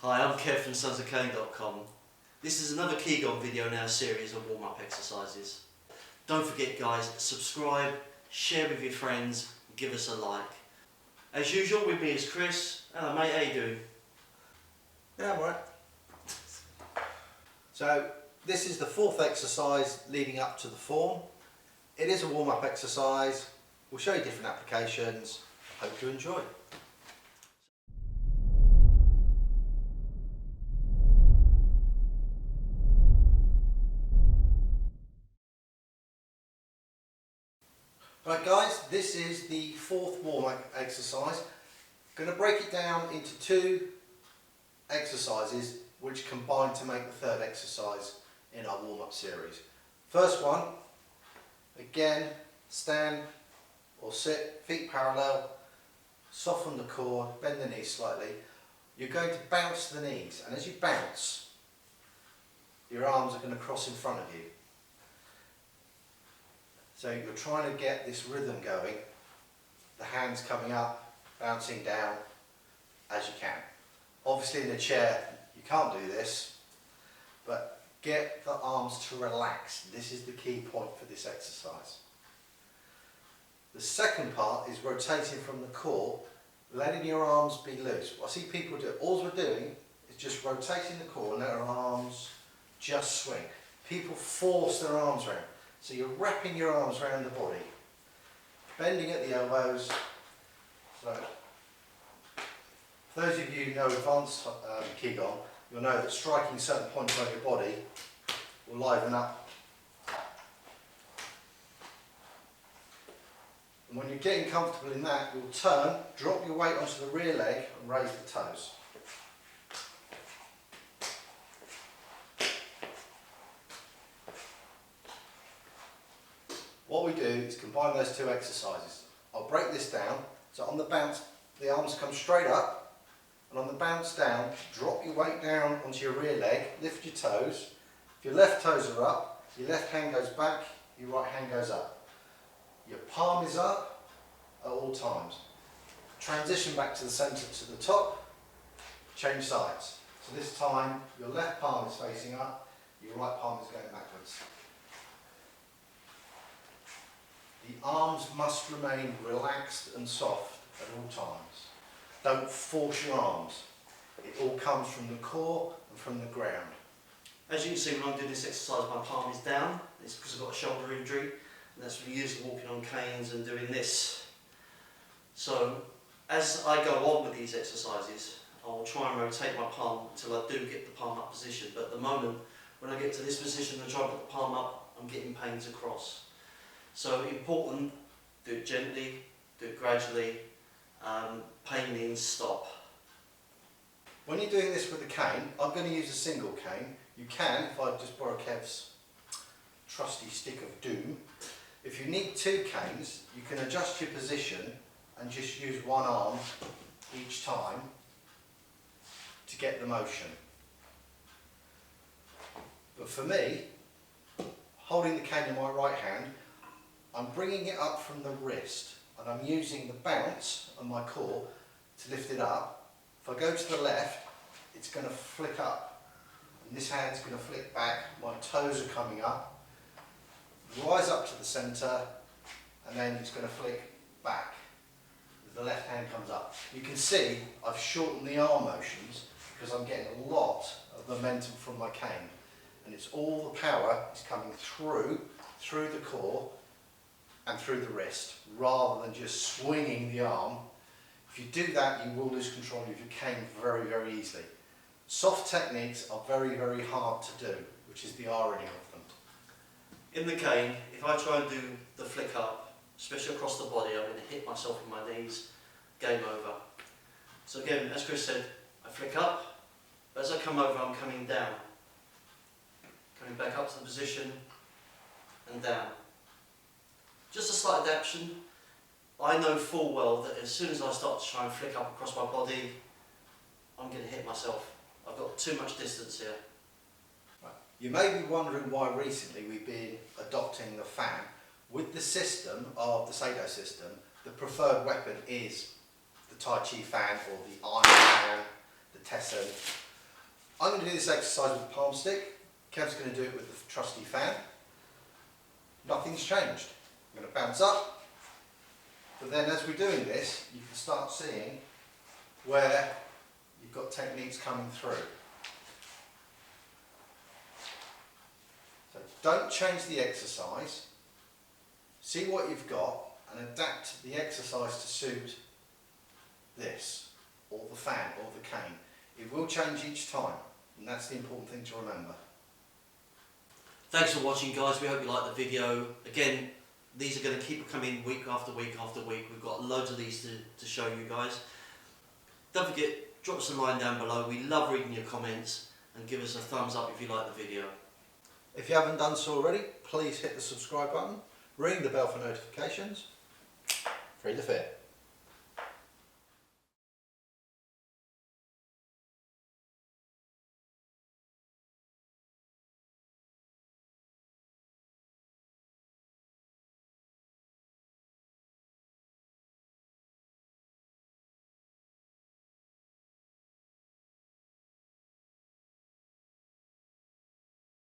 Hi, I'm Kev from Sensei.com. This is another QiGong video in our series of warm-up exercises. Don't forget guys, subscribe, share with your friends, give us a like. As usual, with me is Chris. Hello mate, how you doing? Yeah, I'm alright. So this is the fourth exercise leading up to the form. It is a warm-up exercise. We'll show you different applications. Hope you enjoy. Right guys, this is the fourth warm-up exercise. I'm going to break it down into two exercises which combine to make the third exercise in our warm-up series. First one, again, stand or sit, feet parallel, soften the core, bend the knees slightly. You're going to bounce the knees, and as you bounce, your arms are going to cross in front of you. So you're trying to get this rhythm going, the hands coming up, bouncing down as you can. Obviously in a chair you can't do this, but get the arms to relax. This is the key point for this exercise. The second part is rotating from the core, letting your arms be loose. What I see people do, all we're doing is just rotating the core and let our arms just swing. People force their arms around. So you're wrapping your arms around the body, bending at the elbows. So, for those of you who know advanced QiGong, you'll know that striking certain points on your body will liven up. And when you're getting comfortable in that, you'll turn, drop your weight onto the rear leg and raise the toes. What we do is combine those two exercises. I'll break this down. So on the bounce, the arms come straight up, and on the bounce down, drop your weight down onto your rear leg, lift your toes. If your left toes are up, your left hand goes back, your right hand goes up. Your palm is up at all times. Transition back to the centre to the top, change sides. So this time, your left palm is facing up, your right palm is going backwards. The arms must remain relaxed and soft at all times. Don't force your arms. It all comes from the core and from the ground. As you can see, when I'm doing this exercise, my palm is down. It's because I've got a shoulder injury, and that's usually walking on canes and doing this. So as I go on with these exercises, I'll try and rotate my palm until I do get the palm up position. But at the moment, when I get to this position and try and put the palm up, I'm getting pains across. So important, do it gently, do it gradually, pain means stop. When you're doing this with a cane, I'm going to use a single cane. You can, if I just borrow Kev's trusty stick of doom. If you need two canes, you can adjust your position and just use one arm each time to get the motion. But for me, holding the cane in my right hand, I'm bringing it up from the wrist, and I'm using the bounce on my core to lift it up. If I go to the left, it's going to flick up, and this hand's going to flick back, my toes are coming up, rise up to the centre, and then it's going to flick back. The left hand comes up. You can see I've shortened the arm motions because I'm getting a lot of momentum from my cane, and it's all the power is coming through the core and through the wrist, rather than just swinging the arm. If you do that, you will lose control of your cane very, very easily. Soft techniques are very, very hard to do, which is the irony of them. In the cane, if I try and do the flick up, especially across the body, I'm going to hit myself with my knees, game over. So again, as Chris said, I flick up, but as I come over, I'm coming down. Coming back up to the position, and down. Just a slight adaptation. I know full well that as soon as I start to try and flick up across my body, I'm going to hit myself. I've got too much distance here. Right. You may be wondering why recently we've been adopting the fan. With the system of the Sado system, the preferred weapon is the Tai Chi fan or the Iron fan, the Tessen. I'm going to do this exercise with the palm stick. Kev's going to do it with the trusty fan. Nothing's changed. I'm going to bounce up, but then as we're doing this, you can start seeing where you've got techniques coming through. So don't change the exercise. See what you've got and adapt the exercise to suit this, or the fan, or the cane. It will change each time, and that's the important thing to remember. Thanks for watching, guys. We hope you liked the video. Again, these are going to keep coming week after week after week. We've got loads of these to show you guys. Don't forget, drop us a line down below. We love reading your comments, and give us a thumbs up if you like the video. If you haven't done so already, please hit the subscribe button, ring the bell for notifications. Free the fear.